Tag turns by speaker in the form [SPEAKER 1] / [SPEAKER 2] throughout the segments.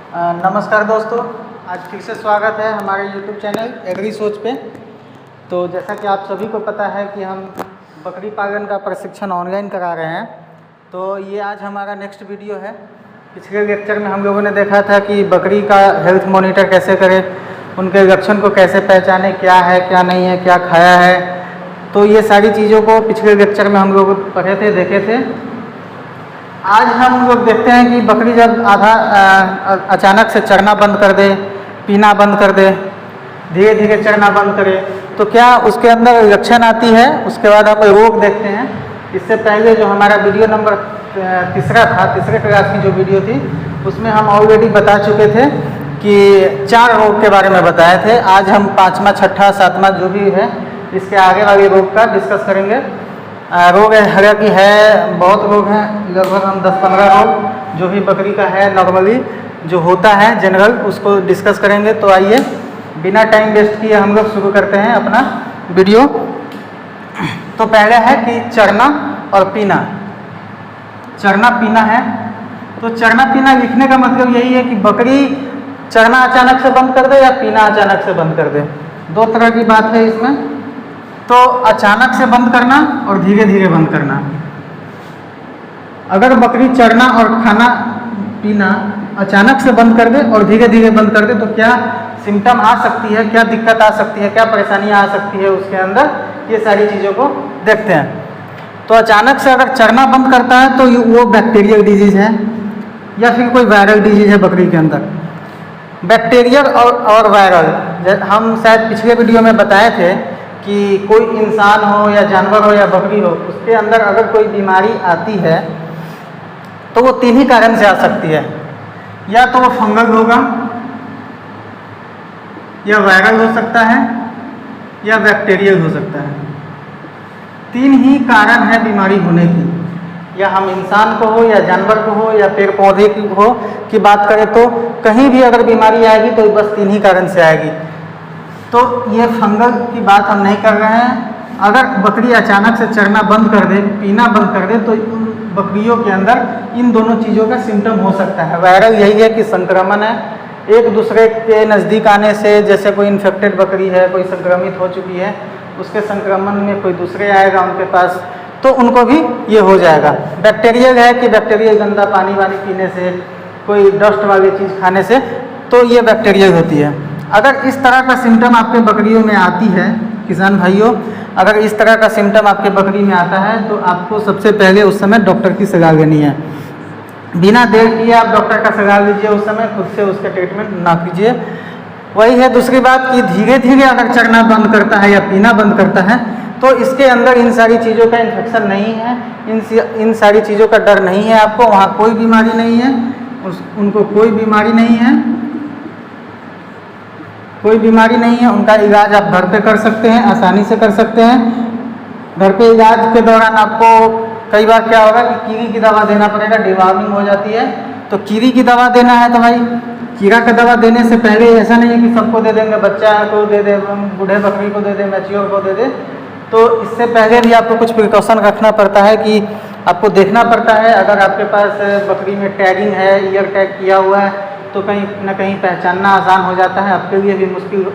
[SPEAKER 1] नमस्कार दोस्तों, आज फिर से स्वागत है हमारे YouTube चैनल एग्री सोच पे। तो जैसा कि आप सभी को पता है कि हम बकरी पालन का प्रशिक्षण ऑनलाइन करा रहे हैं, तो ये आज हमारा नेक्स्ट वीडियो है। पिछले लेक्चर में हम लोगों ने देखा था कि बकरी का हेल्थ मॉनिटर कैसे करें, उनके लक्षण को कैसे पहचाने, क्या है क्या नहीं है, क्या खाया है। तो ये सारी चीज़ों को पिछले लेक्चर में हम लोग पढ़े थे, देखे थे। आज हम लोग देखते हैं कि बकरी जब अचानक से चरना बंद कर दे, पीना बंद कर दे, धीरे धीरे चरना बंद करे, तो क्या उसके अंदर लक्षण आती है। उसके बाद हम रोग देखते हैं। इससे पहले जो हमारा वीडियो नंबर तीसरा था, तीसरे क्लास की जो वीडियो थी, उसमें हम ऑलरेडी बता चुके थे कि 4 रोग के बारे में बताए थे। आज हम 5वां, 6ठा, 7वां जो भी है, इसके आगे वाले रोग का डिस्कस करेंगे। रोग हालांकि है, बहुत रोग हैं, लगभग हम 10-15 रोग जो भी बकरी का है नॉर्मली जो होता है जनरल, उसको डिस्कस करेंगे। तो आइए बिना टाइम वेस्ट किए हम लोग शुरू करते हैं अपना वीडियो। तो पहले है कि चरना और पीना। चरना पीना है, तो चरना पीना लिखने का मतलब यही है कि बकरी चरना अचानक से बंद कर दे या पीना अचानक से बंद कर दे। 2 तरह की बात है इसमें। तो अचानक से बंद करना और धीरे धीरे बंद करना। अगर बकरी चरना और खाना पीना अचानक से बंद कर दे और धीरे धीरे बंद कर दे, तो क्या सिम्टम आ सकती है, क्या दिक्कत आ सकती है, क्या परेशानियां आ सकती है उसके अंदर, ये सारी चीज़ों को देखते हैं। तो अचानक से अगर चरना बंद करता है तो वो बैक्टीरियल डिजीज़ है या फिर कोई वायरल डिजीज़ है बकरी के अंदर। बैक्टीरियल और वायरल हम शायद पिछले वीडियो में बताए थे कि कोई इंसान हो या जानवर हो या बकरी हो, उसके अंदर अगर कोई बीमारी आती है तो वो 3 ही कारण से आ सकती है। या तो वो फंगल होगा, या वायरल हो सकता है, या बैक्टीरियल हो सकता है। 3 ही कारण है बीमारी होने की। या हम इंसान को हो या जानवर को हो या पेड़ पौधे की हो की बात करें, तो कहीं भी अगर बीमारी आएगी तो बस 3 ही कारण से आएगी। तो ये फंगल की बात हम नहीं कर रहे हैं। अगर बकरी अचानक से चरना बंद कर दे, पीना बंद कर दे, तो बकरियों के अंदर इन दोनों चीज़ों का सिम्टम हो सकता है। वायरल यही है कि संक्रमण है, एक दूसरे के नज़दीक आने से, जैसे कोई इन्फेक्टेड बकरी है, कोई संक्रमित हो चुकी है, उसके संक्रमण में कोई दूसरे आएगा उनके पास, तो उनको भी ये हो जाएगा। बैक्टीरियल है कि बैक्टीरियल गंदा पानी वानी पीने से, कोई डस्ट वाली चीज़ खाने से, तो ये बैक्टीरियल होती है। अगर इस तरह का सिम्टम आपके बकरियों में आती है, किसान भाइयों, अगर इस तरह का सिम्टम आपके बकरी में आता है, तो आपको सबसे पहले उस समय डॉक्टर की सलाह लेनी है। बिना देर किए आप डॉक्टर का सलाह लीजिए, उस समय खुद से उसका ट्रीटमेंट ना कीजिए। वही है दूसरी बात कि धीरे धीरे अगर चरना बंद करता है या पीना बंद करता है, तो इसके अंदर इन सारी चीज़ों का इन्फेक्शन नहीं है, इन सारी चीज़ों का डर नहीं है आपको। वहाँ कोई बीमारी नहीं है, उनको कोई बीमारी नहीं है, कोई बीमारी नहीं है। उनका इलाज आप घर पे कर सकते हैं, आसानी से कर सकते हैं। घर पे इलाज के दौरान आपको कई बार क्या होगा कि कीड़ी की दवा देना पड़ेगा, डिवॉर्मिंग हो जाती है। तो कीड़ी की दवा देना है तो भाई कीड़ा का दवा देने से पहले ऐसा नहीं है कि सबको दे देंगे, बच्चा को दे दे, बूढ़े बकरी को दे दे, मैच्योर को दे दे। तो इससे पहले भी आपको कुछ प्रिकॉशन रखना पड़ता है कि आपको देखना पड़ता है। अगर आपके पास बकरी में टैगिंग है, ईयर टैग किया हुआ है, तो कहीं ना कहीं पहचानना आसान हो जाता है। आपके लिए भी मुश्किल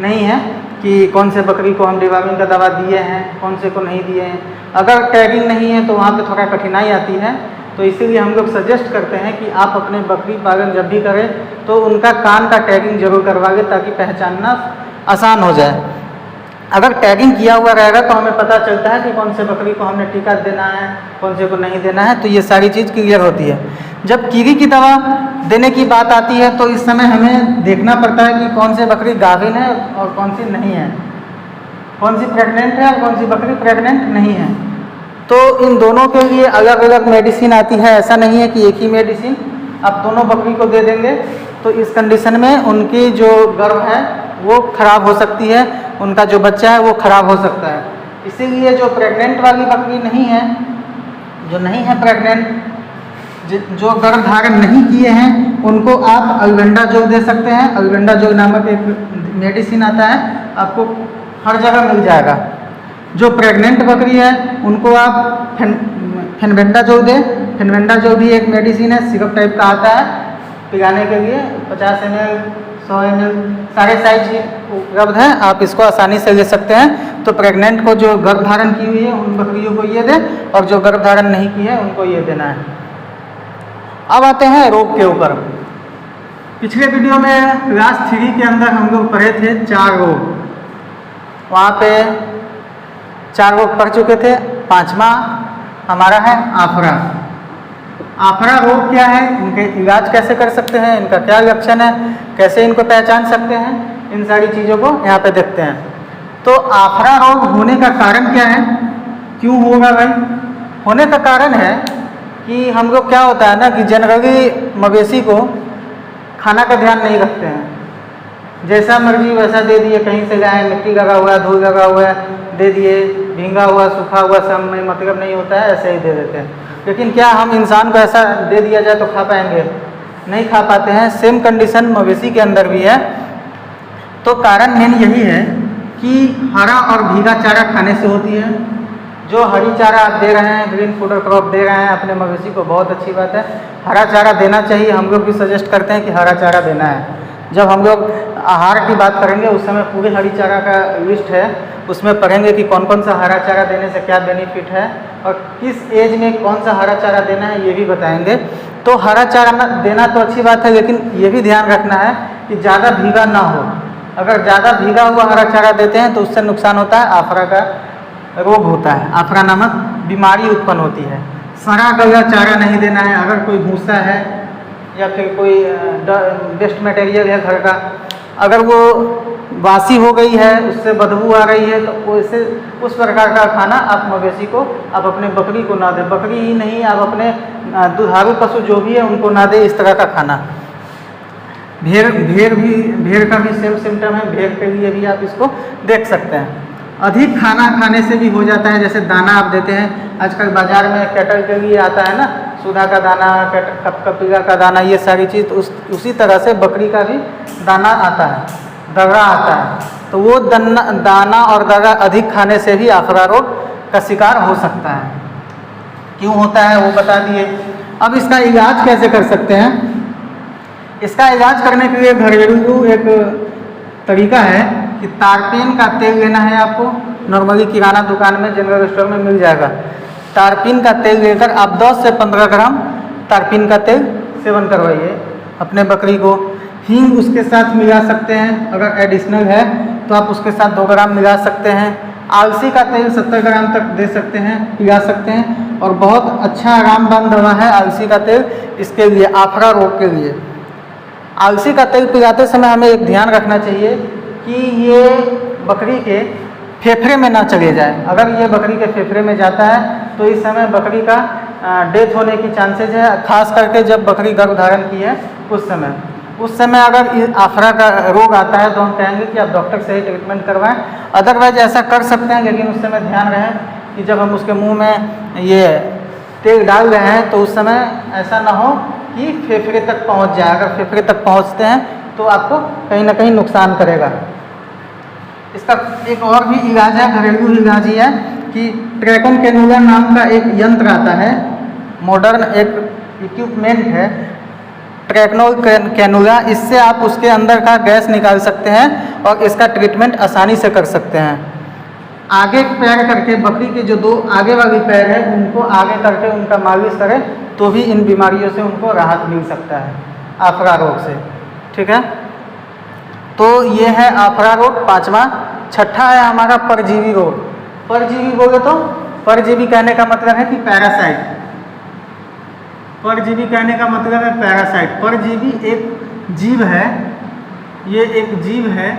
[SPEAKER 1] नहीं है कि कौन से बकरी को हम डिवॉर्मिंग का दवा दिए हैं, कौन से को नहीं दिए हैं। अगर टैगिंग नहीं है तो वहाँ पे थोड़ा कठिनाई आती है। तो इसीलिए हम लोग सजेस्ट करते हैं कि आप अपने बकरी पालन जब भी करें तो उनका कान का टैगिंग जरूर करवा लें, ताकि पहचानना आसान हो जाए। अगर टैगिंग किया हुआ रहेगा तो हमें पता चलता है कि कौन से बकरी को हमने टीका देना है, कौन से को नहीं देना है। तो ये सारी चीज़ क्लियर होती है। जब कीड़ी की दवा देने की बात आती है तो इस समय हमें देखना पड़ता है कि कौन सी बकरी गाभिन है और कौन सी नहीं है, कौन सी प्रेग्नेंट है और कौन सी बकरी प्रेग्नेंट नहीं है। तो इन दोनों के लिए अलग अलग मेडिसिन आती है। ऐसा नहीं है कि एक ही मेडिसिन आप दोनों बकरी को दे देंगे, तो इस कंडीशन में उनकी जो गर्भ है वो खराब हो सकती है, उनका जो बच्चा है वो खराब हो सकता है। इसीलिए जो प्रेग्नेंट वाली बकरी नहीं है, जो नहीं है प्रेग्नेंट, जो गर्भ धारण नहीं किए हैं, उनको आप अल्बेंडाजोल दे सकते हैं। अल्बेंडाजोल नामक एक मेडिसिन आता है, आपको हर जगह मिल जाएगा। जो प्रेग्नेंट बकरी है उनको आप फेनबेंडाजोल दें। फेनबेंडाजोल भी एक मेडिसिन है, सिरप टाइप का आता है, पिलाने के लिए 50 ml 100 ml सारे साइज ही उपलब्ध हैं, आप इसको आसानी से ले सकते हैं। तो प्रेग्नेंट को जो गर्भ धारण की हुई है उन बकरियों को ये दें, और जो गर्भ धारण नहीं की है उनको ये देना है। अब आते हैं रोग के ऊपर। पिछले वीडियो में क्लास 3 के अंदर हम लोग पढ़े थे 4 रोग, वहाँ पे 4 रोग पढ़ चुके थे। 5वां हमारा है आफरा। आफरा रोग क्या है, इनके इलाज कैसे कर सकते हैं, इनका क्या लक्षण है, कैसे इनको पहचान सकते हैं, इन सारी चीज़ों को यहाँ पे देखते हैं। तो आफरा रोग होने का कारण क्या है, क्यों होगा भाई? होने का कारण है कि हम लोग क्या होता है ना कि जनरली मवेशी को खाना का ध्यान नहीं रखते हैं, जैसा मर्जी वैसा दे दिए, कहीं से लाए, मिट्टी लगा हुआ है, धूल लगा हुआ है, दे दिए, भींगा हुआ सूखा हुआ सब में मतलब नहीं होता है, ऐसे ही दे देते हैं। लेकिन क्या हम इंसान को ऐसा दे दिया जाए तो खा पाएंगे? नहीं खा पाते हैं। सेम कंडीशन मवेशी के अंदर भी है। तो कारण मेन यही है कि हरा और भीगा चारा खाने से होती है। जो हरी चारा आप दे रहे हैं, ग्रीन फूड क्रॉप दे रहे हैं अपने मवेशी को, बहुत अच्छी बात है, हरा चारा देना चाहिए। हम लोग भी सजेस्ट करते हैं कि हरा चारा देना है। जब हम लोग आहार की बात करेंगे उस समय पूरे हरी चारा का लिस्ट है, उसमें पढ़ेंगे कि कौन कौन सा हरा चारा देने से क्या बेनिफिट है और किस एज में कौन सा हरा चारा देना है, ये भी बताएंगे। तो हरा चारा देना तो अच्छी बात है, लेकिन ये भी ध्यान रखना है कि ज़्यादा भीगा ना हो। अगर ज़्यादा भीगा हुआ हरा चारा देते हैं तो उससे नुकसान होता है, आफरा का रोग होता है, आफरा नामक बीमारी उत्पन्न होती है। सड़ा गला चारा नहीं देना है। अगर कोई भूसा है या फिर कोई वेस्ट मटेरियल है घर का, अगर वो बासी हो गई है, उससे बदबू आ रही है, तो वैसे उस प्रकार का खाना आप मवेशी को, आप अपने बकरी को ना दें। बकरी ही नहीं, आप अपने दुधारू पशु जो भी है उनको ना दें इस तरह का खाना। भेड़ का भी सेम सिम्टम है, भेड़ के लिए भी आप इसको देख सकते हैं। अधिक खाना खाने से भी हो जाता है, जैसे दाना आप देते हैं, आजकल बाज़ार में कैटल के लिए आता है ना, सुधा का दाना, कपिला का दाना, ये सारी चीज़। तो उसी तरह से बकरी का भी दाना आता है, दर्रा आता है। तो वो दाना और दर्रा अधिक खाने से भी आफरा रोग का शिकार हो सकता है। क्यों होता है वो बता दिए। अब इसका इलाज कैसे कर सकते हैं? इसका इलाज करने के लिए घरेलू एक तरीका है कि तारपीन का तेल लेना है आपको। नॉर्मली किराना दुकान में, जनरल स्टोर में मिल जाएगा। तारपीन का तेल लेकर आप 10 से 15 ग्राम तारपीन का तेल सेवन करवाइए अपने बकरी को। हींग उसके साथ मिला सकते हैं, अगर एडिशनल है तो आप उसके साथ 2 ग्राम मिला सकते हैं। आलसी का तेल 70 ग्राम तक दे सकते हैं, पिला सकते हैं, और बहुत अच्छा रामबाण दवा है आलसी का तेल इसके लिए, आफरा रोग के लिए। आलसी का तेल पिलाते समय हमें एक ध्यान रखना चाहिए कि ये बकरी के फेफड़े में ना चले जाए। अगर ये बकरी के फेफड़े में जाता है तो इस समय बकरी का डेथ होने की चांसेज है, खास करके जब बकरी गर्भ धारण की है उस समय अगर आफरा का रोग आता है तो हम कहेंगे कि आप डॉक्टर से ही ट्रीटमेंट करवाएं। अदरवाइज ऐसा कर सकते हैं, लेकिन उस समय ध्यान रहे कि जब हम उसके मुंह में ये तेल डाल रहे हैं तो उस समय ऐसा ना हो कि फेफड़े तक पहुंच जाए। अगर फेफड़े तक पहुंचते हैं तो आपको कहीं ना कहीं नुकसान करेगा। इसका एक और भी इलाज है, घरेलू इलाज ही है, कि ट्रैकोन कैनुला नाम का एक यंत्र आता है, मॉडर्न एक इक्विपमेंट है ट्रैकोन कैनुला। इससे आप उसके अंदर का गैस निकाल सकते हैं और इसका ट्रीटमेंट आसानी से कर सकते हैं। आगे पैर करके, बकरी के जो 2 आगे वाली पैर है उनको आगे करके उनका मालिश करें तो भी इन बीमारियों से उनको राहत मिल सकता है, आफरा रोग से। ठीक है, तो ये है आफरा रोग 5वां। 6ठा है हमारा परजीवी रोग। परजीवी बोले तो, परजीवी कहने का मतलब है कि पैरासाइट। परजीवी कहने का मतलब है पैरासाइट। परजीवी एक जीव है, ये एक जीव है।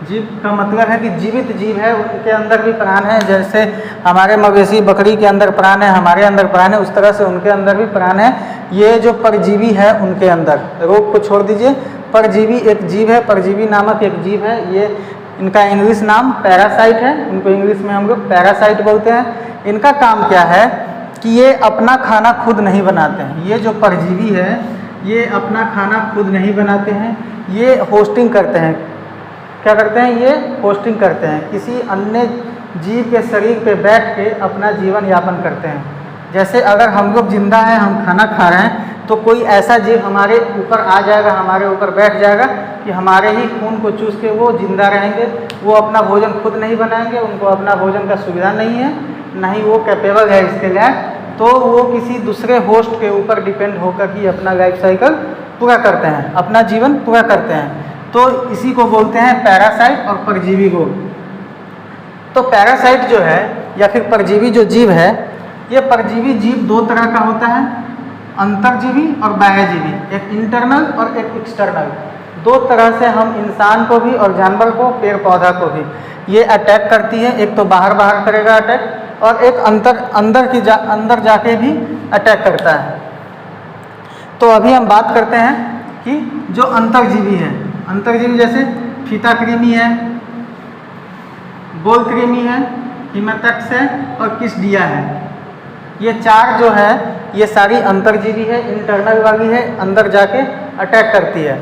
[SPEAKER 1] जीव का मतलब है कि जीवित जीव है, उनके अंदर भी प्राण है। जैसे हमारे मवेशी बकरी के अंदर प्राण है, हमारे अंदर प्राण है, उस तरह से उनके अंदर भी प्राण है। ये जो परजीवी है उनके अंदर, रोग को छोड़ दीजिए, परजीवी एक जीव है, परजीवी नामक एक जीव है। ये इनका इंग्लिश नाम पैरासाइट है, इनको इंग्लिश में हम लोग पैरासाइट बोलते हैं। इनका काम क्या है कि ये अपना खाना खुद नहीं बनाते हैं। ये जो परजीवी है ये अपना खाना खुद नहीं बनाते हैं, ये होस्टिंग करते हैं। क्या करते हैं? ये होस्टिंग करते हैं, किसी अन्य जीव के शरीर पे बैठ के अपना जीवन यापन करते हैं। जैसे अगर हम लोग जिंदा हैं, हम खाना खा रहे हैं, तो कोई ऐसा जीव हमारे ऊपर आ जाएगा, हमारे ऊपर बैठ जाएगा कि हमारे ही खून को चूस के वो जिंदा रहेंगे। वो अपना भोजन खुद नहीं बनाएंगे, उनको अपना भोजन का सुविधा नहीं है, ना ही वो कैपेबल है इसके लिए, तो वो किसी दूसरे होस्ट के ऊपर डिपेंड होकर ही अपना लाइफ साइकिल पूरा करते हैं, अपना जीवन पूरा करते हैं। तो इसी को बोलते हैं पैरासाइट और परजीवी को। तो पैरासाइट जो है या फिर परजीवी जो जीव है, ये परजीवी जीव दो तरह का होता है, अंतर्जीवी और बाह्यजीवी, एक इंटरनल और एक एक्सटर्नल। दो तरह से हम इंसान को भी और जानवर को, पेड़ पौधा को भी ये अटैक करती है। एक तो बाहर करेगा अटैक, और एक अंदर जाके भी अटैक करता है। तो अभी हम बात करते हैं कि जो अंतर्जीवी है, अंतर्जीवी जैसे फीता कृमि है, बोल कृमि है, हिमेटक्स है और किसडिया है। ये चार जो है ये सारी अंतर्जीवी है, इंटरनल वाली है, अंदर जाके अटैक करती है।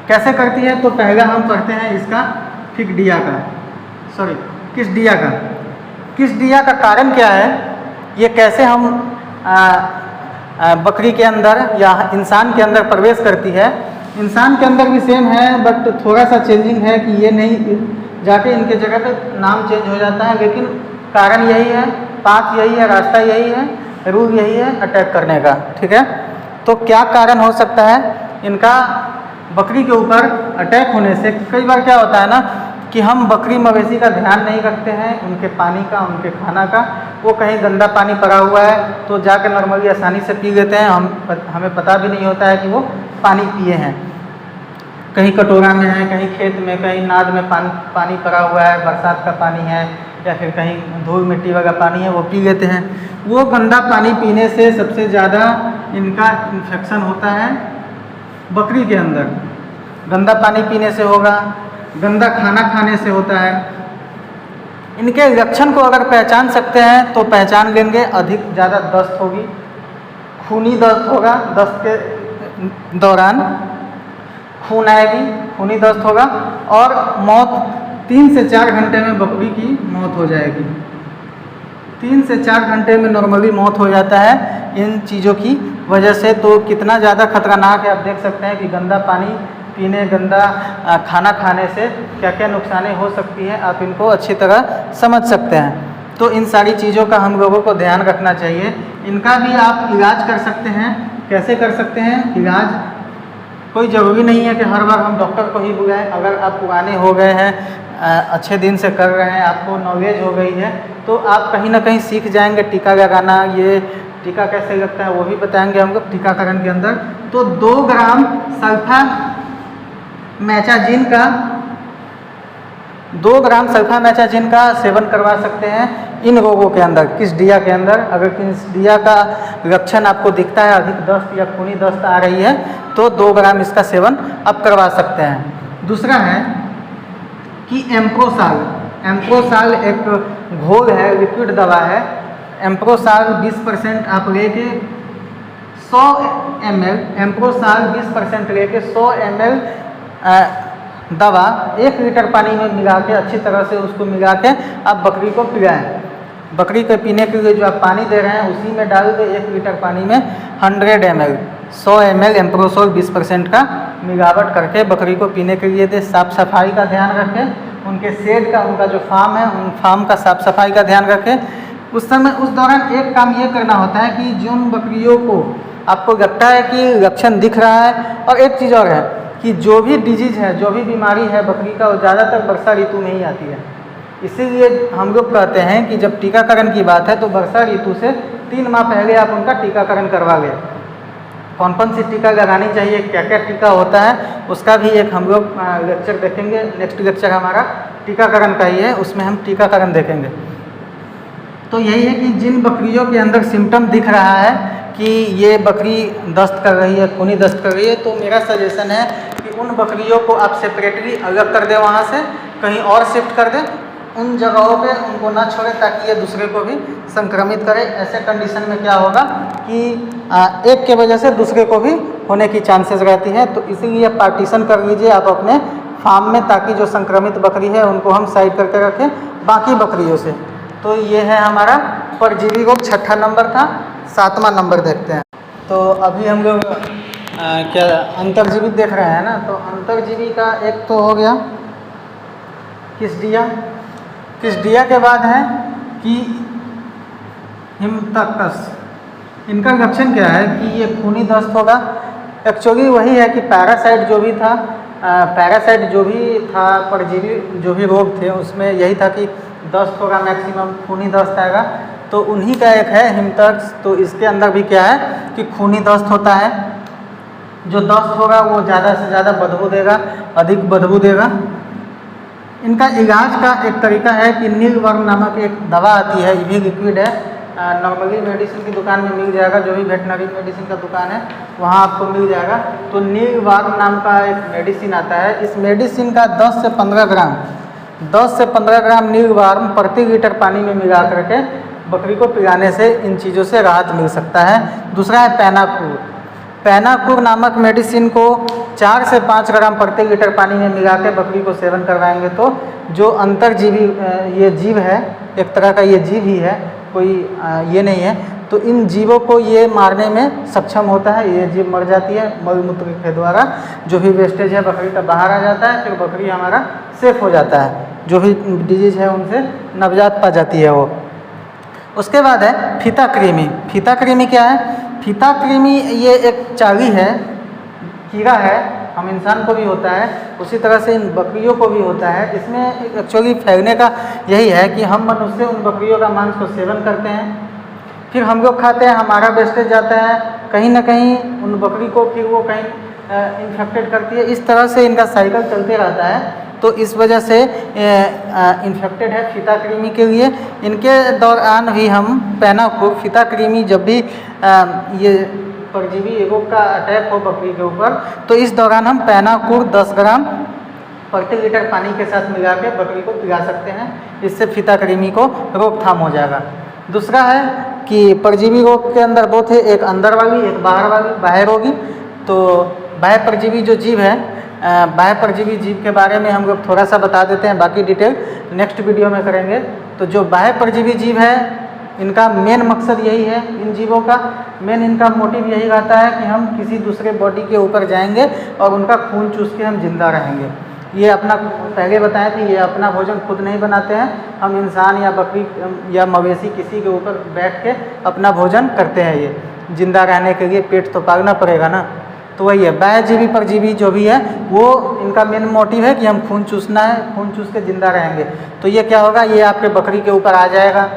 [SPEAKER 1] कैसे करती है? तो पहले हम पढ़ते हैं इसका किसडिया का। किसडिया का कारण क्या है, ये कैसे हम बकरी के अंदर या इंसान के अंदर प्रवेश करती है। इंसान के अंदर भी सेम है, बट थोड़ा सा चेंजिंग है कि ये नहीं जाके इनके जगह पे नाम चेंज हो जाता है, लेकिन कारण यही है, पाथ यही है, रास्ता यही है, रूल यही है अटैक करने का। ठीक है, तो क्या कारण हो सकता है इनका बकरी के ऊपर अटैक होने से? कई बार क्या होता है ना कि हम बकरी मवेशी का ध्यान नहीं रखते हैं, उनके पानी का, उनके खाना का। वो कहीं गंदा पानी पड़ा हुआ है तो जाके नॉर्मली आसानी से पी लेते हैं, हमें पता भी नहीं होता है कि वो पानी पिए हैं। कहीं कटोरा में है, कहीं खेत में, कहीं नाद में पानी पड़ा हुआ है, बरसात का पानी है, या फिर कहीं धूल मिट्टी वगैरह पानी है, वो पी लेते हैं। वो गंदा पानी पीने से सबसे ज़्यादा इनका इन्फेक्शन होता है बकरी के अंदर। गंदा पानी पीने से होगा, गंदा खाना खाने से होता है। इनके लक्षण को अगर पहचान सकते हैं तो पहचान लेंगे, अधिक ज़्यादा दस्त होगी, खूनी दस्त होगा, दस्त के दौरान खून आएगी, खूनी दस्त होगा, और मौत 3 से 4 घंटे में बकरी की मौत हो जाएगी। 3 से 4 घंटे में नॉर्मली मौत हो जाता है इन चीज़ों की वजह से। तो कितना ज़्यादा खतरनाक है आप देख सकते हैं कि गंदा पानी पीने, गंदा खाना खाने से क्या क्या नुकसानें हो सकती हैं, आप इनको अच्छी तरह समझ सकते हैं। तो इन सारी चीज़ों का हम लोगों को ध्यान रखना चाहिए। इनका भी आप इलाज कर सकते हैं। कैसे कर सकते हैं इलाज? कोई ज़रूरी नहीं है कि हर बार हम डॉक्टर को ही बुलाएं। अगर आप पुराने हो गए हैं, अच्छे दिन से कर रहे हैं, आपको नॉलेज हो गई है, तो आप कहीं ना कहीं सीख जाएंगे टीका लगाना। ये टीका कैसे लगता है वो भी बताएंगे हम लोग टीकाकरण के अंदर। तो 2 ग्राम सल्फामेथाजिन का सेवन करवा सकते हैं इन रोगों के अंदर, किसडिया के अंदर। अगर किसडिया का लक्षण आपको दिखता है, अधिक दस्त या खूनी दस्त आ रही है, तो 2 ग्राम इसका सेवन आप करवा सकते हैं। दूसरा है कि एम्प्रोसाल एक घोल है, लिक्विड दवा है। एम्प्रोसाल 20% आप लेके 100 ml, एम्प्रोसाल 20% लेके 100 ml दवा 1 लीटर पानी में मिला के अच्छी तरह से उसको मिला के आप बकरी को पिलाएं। बकरी के पीने के लिए जो आप पानी दे रहे हैं उसी में डाल के 1 लीटर पानी में 100 ml 100 ml एम्प्रोसोल 20% का मिलावट करके बकरी को पीने के लिए दे। साफ़ सफाई का ध्यान रखें, उनके शेड का, उनका जो फार्म है उन फार्म का साफ़ सफाई का ध्यान रखें। उस दौरान एक काम ये करना होता है कि जिन बकरियों को आपको लगता है कि लक्षण दिख रहा है, और एक चीज़ और है कि जो भी डिजीज़ है, जो भी बीमारी है बकरी का, वो ज़्यादातर वर्षा ऋतु में ही आती है। इसीलिए हम लोग कहते हैं कि जब टीकाकरण की बात है तो वर्षा ऋतु से 3 माह पहले आप उनका टीकाकरण करवा लें। कौन कौन सी टीका लगानी चाहिए, क्या क्या टीका होता है, उसका भी एक हम लोग लेक्चर देखेंगे। नेक्स्ट लेक्चर हमारा टीकाकरण का ही है, उसमें हम टीकाकरण देखेंगे। तो यही है कि जिन बकरियों के अंदर सिम्टम दिख रहा है कि ये बकरी दस्त कर रही है, खूनी दस्त कर रही है, तो मेरा सजेशन है कि उन बकरियों को आप सेपरेटली अलग कर दें, वहाँ से कहीं और शिफ्ट कर दें, उन जगहों पे उनको ना छोड़ें ताकि ये दूसरे को भी संक्रमित करे। ऐसे कंडीशन में क्या होगा कि एक के वजह से दूसरे को भी होने की चांसेस रहती है। तो इसीलिए पार्टीशन कर लीजिए आप अपने फार्म में, ताकि जो संक्रमित बकरी है उनको हम साइड करके रखें बाकी बकरियों से। तो ये है हमारा परजीवी रोग, 6ठा नंबर था। 7वां नंबर देखते हैं। तो अभी हम लोग क्या अंतर्जीवी देख रहे हैं ना। तो अंतर्जीवी का एक तो हो गया किसडिया। किसडिया के बाद है कि हिमतकस। इनका लक्षण क्या है कि ये खूनी दस्त होगा। एक्चुअली वही है कि पैरासाइट जो भी था, परजीवी जो भी रोग थे उसमें यही था कि दस्त होगा, मैक्सिमम खूनी दस्त आएगा। तो उन्हीं का एक है हिमतक्स। तो इसके अंदर भी क्या है कि खूनी दस्त होता है। जो दस्त होगा वो ज़्यादा से ज़्यादा बदबू देगा, अधिक बदबू देगा। इनका इलाज का एक तरीका है कि नीलवर्म नामक एक दवा आती है, ये भी लिक्विड है, नॉर्मली मेडिसिन की दुकान में मिल जाएगा। जो भी वेटनरी मेडिसिन का दुकान है वहाँ आपको मिल जाएगा। तो नीलवर्म नाम का एक मेडिसिन आता है। इस मेडिसिन का 10 से 15 ग्राम नीलवर्म प्रति लीटर पानी में मिला करके बकरी को पिलाने से इन चीज़ों से राहत मिल सकता है। दूसरा है पैनाकूर। पैनाकूर नामक मेडिसिन को 4 से 5 ग्राम प्रति लीटर पानी में मिला के बकरी को सेवन करवाएंगे तो जो अंतर्जीवी ये जीव है, एक तरह का ये जीव ही है, कोई ये नहीं है, तो इन जीवों को ये मारने में सक्षम होता है। ये जीव मर जाती है मलमूत्र के द्वारा। जो भी वेस्टेज है बकरी का बाहर आ जाता है, फिर बकरी हमारा सेफ हो जाता है। जो भी डिजीज है उनसे नवजात पा जाती है वो। उसके बाद है फीता कृमि। फीता कृमि क्या है? फीता कृमि ये एक चाली है, कीड़ा है, हम इंसान को भी होता है, उसी तरह से इन बकरियों को भी होता है। इसमें एक्चुअली फैलने का यही है कि हम मनुष्य उन बकरियों का मांस को सेवन करते हैं, फिर हम लोग खाते हैं, हमारा वेस्टेज जाता है कहीं ना कहीं उन बकरी को, फिर वो कहीं इन्फेक्टेड करती है। इस तरह से इनका साइकिल चलते रहता है। तो इस वजह से इन्फेक्टेड है फीता कृमि के लिए। इनके दौरान भी हम पैनाकूर, फीता कृमि जब भी ये परजीवी रोग का अटैक हो बकरी के ऊपर, तो इस दौरान हम पैनाकूर 10 ग्राम प्रति लीटर पानी के साथ मिला के बकरी को पिला सकते हैं। इससे फीता कृमि को रोकथाम हो जाएगा। दूसरा है कि परजीवी रोग के अंदर दो थे, एक अंदर वाली, एक बाहर वाली, बाह्य रोगी। तो बाह्य परजीवी जो जीव है, बाह्य परजीवी जीव के बारे में हम लोग थोड़ा सा बता देते हैं, बाकी डिटेल नेक्स्ट वीडियो में करेंगे। तो जो बाह्य परजीवी जीव है इनका मेन मकसद यही है, इन जीवों का मेन इनका मोटिव यही रहता है कि हम किसी दूसरे बॉडी के ऊपर जाएंगे और उनका खून चूस के हम जिंदा रहेंगे। ये अपना, पहले बताए थे, ये अपना भोजन खुद नहीं बनाते हैं, हम इंसान या बकरी या मवेशी किसी के ऊपर बैठ के अपना भोजन करते हैं। ये जिंदा रहने के लिए पेट तो पालना पड़ेगा ना। तो वही है, बाह्यजीवी परजीवी जो भी है वो इनका मेन मोटिव है कि हम खून चूसना है, खून चूस के जिंदा रहेंगे। तो ये क्या होगा, ये आपके बकरी के ऊपर आ जाएगा,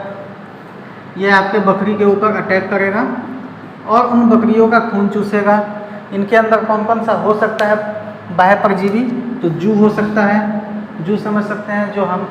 [SPEAKER 1] ये आपके बकरी के ऊपर अटैक करेगा और उन बकरियों का खून चूसेगा। इनके अंदर कौन कौन सा हो सकता है बाह्य परजीवी? तो जू हो सकता है, जू समझ सकते हैं, जो हम